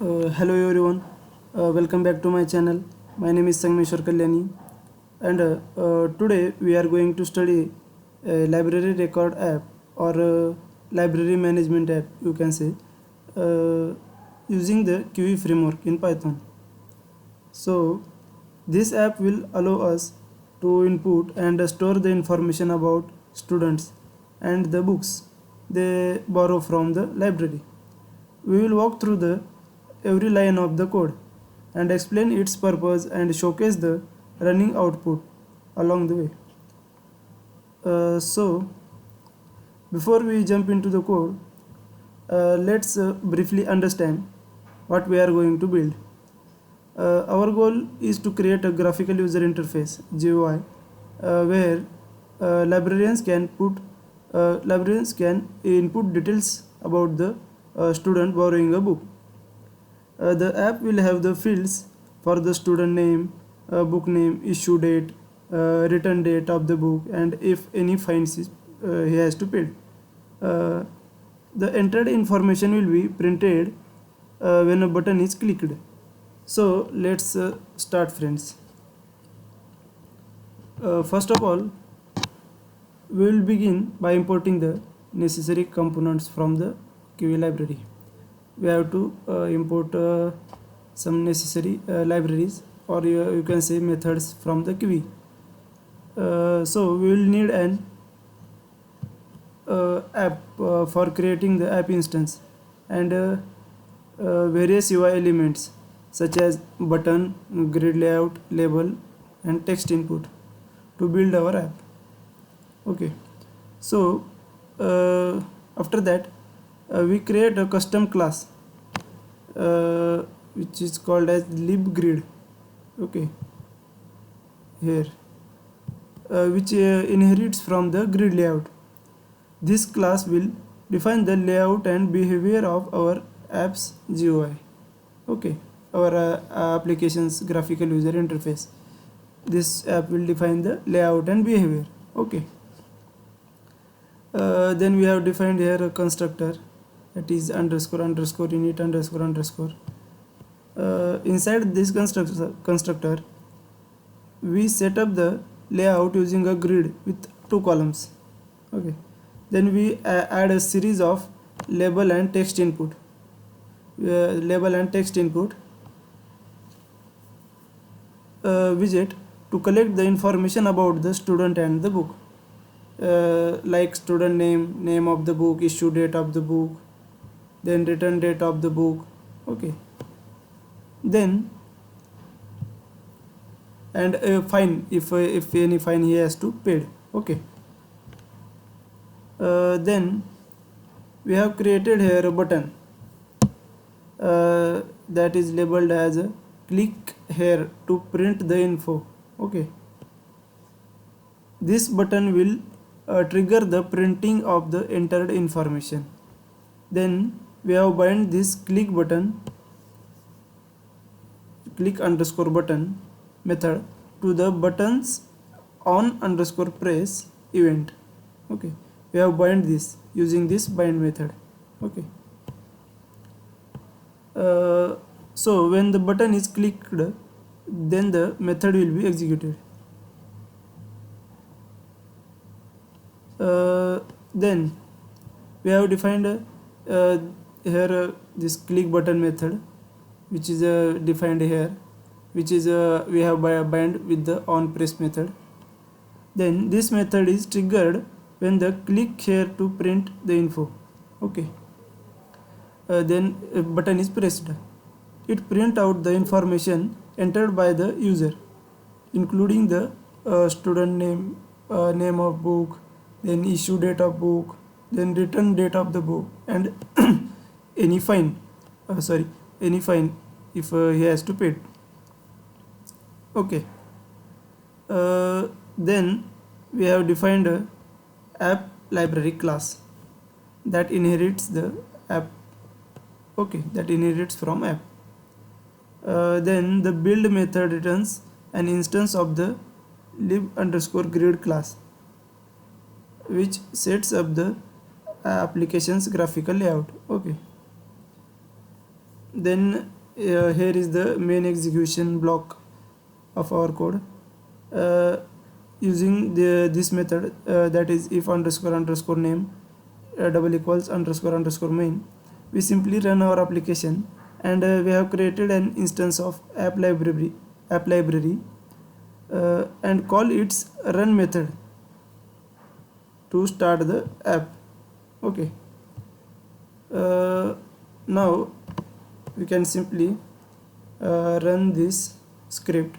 Hello everyone, welcome back to my channel. My name is Sangmeshwar Kalyani, and today we are going to study a library record app or library management app, you can say, uh, using the Kivy framework in Python. So, this app will allow us to input and store the information about students and the books they borrow from the library. We will walk through the every line of the code and explain its purpose and showcase the running output along the way. So, before we jump into the code, let's briefly understand what we are going to build. Our goal is to create a graphical user interface GUI where librarians can input details about the student borrowing a book. The app will have the fields for the student name, book name, issue date, return date of the book, and if any fines he has to pay. Uh, the entered information will be printed when a button is clicked. So let's start, friends. First of all, we will begin by importing the necessary components from the Kivy library. We have to import some necessary libraries, or you can say methods from the Kivy. So we will need an app for creating the app instance and various UI elements such as button, grid layout, label, and text input to build our app. Okay, so after that we create a custom class which is called as libgrid. Okay, here which inherits from the grid layout. This class will define the layout and behavior of our app's GUI. Okay, our application's graphical user interface. This app will define the layout and behavior. Okay. Then we have defined here a constructor, that is underscore underscore init underscore underscore. Inside this constructor, we set up the layout using a grid with 2 columns. Okay. Then we add a series of label and text input. Widget to collect the information about the student and the book. Like student name, name of the book, issue date of the book, then return date of the book. Okay, then and fine, if any fine he has to pay. Okay, then we have created here a button that is labeled as a click here to print the info. Okay, this button will trigger the printing of the entered information. Then we have bind this click underscore button method to the buttons on underscore press event. Okay, we have bind this using this bind method. Okay, so when the button is clicked, then the method will be executed. Then we have defined here this click button method, which is defined here, which is we have bind with the on press method. Then this method is triggered when the click here to print the info. Okay, then a button is pressed. It print out the information entered by the user, including the student name, name of book, then issue date of book, then return date of the book, and any fine if he has to pay. Okay, then we have defined a app library class that inherits the app. Okay, that inherits from app. Then the build method returns an instance of the lib underscore grid class, which sets up the application's graphical layout. Okay, Then here is the main execution block of our code. Using this method, that is if underscore underscore name double equals underscore underscore main, we simply run our application, and we have created an instance of app library and call its run method to start the app. Okay. Now we can simply run this script.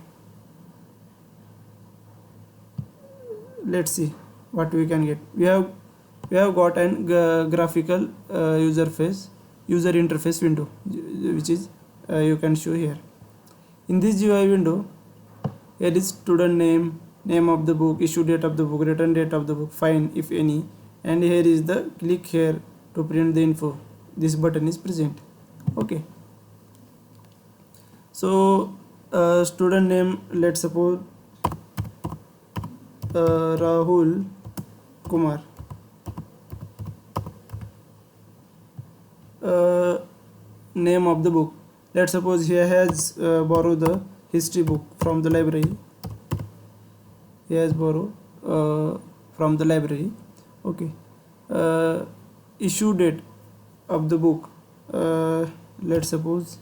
Let's see what we can get. We have got an graphical user interface window, which is you can show here. In this GUI window, here is student name, name of the book, issue date of the book, return date of the book, fine if any, and here is the click here to print the info. This button is present. Okay. So student name, let's suppose Rahul Kumar. Name of the book, let's suppose he has borrowed the history book from the library. He has borrowed from the library. Okay. Issue date of the book, let's suppose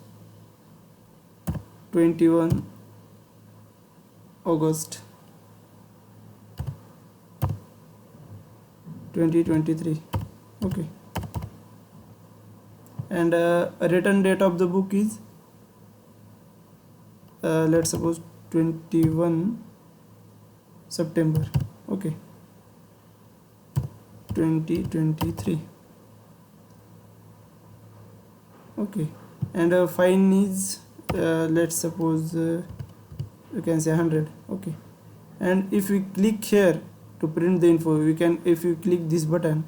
21 August 2023. Okay. And return date of the book is let's suppose 21 September. Okay, 2023. Okay. And fine is let's suppose you can say 100. Okay. And if we click here to print the info, we can, if you click this button,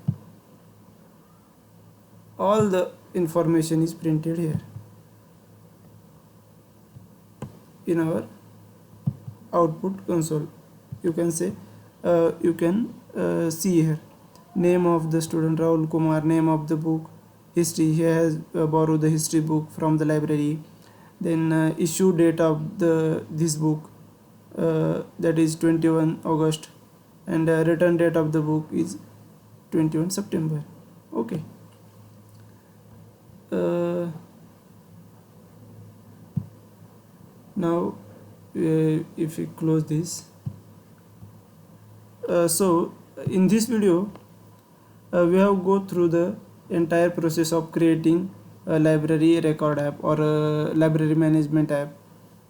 all the information is printed here in our output console. You can say you can see here name of the student Rahul Kumar, name of the book, history, he has borrowed the history book from the library. Then issue date of this book, that is 21 August, and return date of the book is 21 September. Okay. Now if we close this, so in this video we have go through the entire process of creating a library record app or a library management app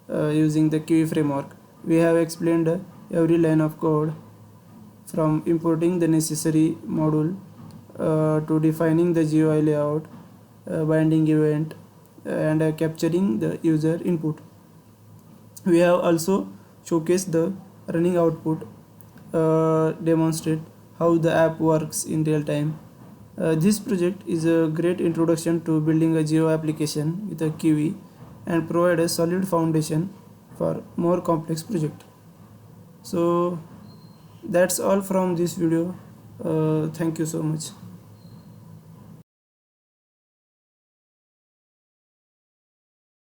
using the Kivy framework. We have explained every line of code, from importing the necessary module to defining the GUI layout, binding event, and capturing the user input. We have also showcased the running output, demonstrate how the app works in real time. This project is a great introduction to building a GUI application with a Kivy and provide a solid foundation for more complex project. So that's all from this video. Thank you so much.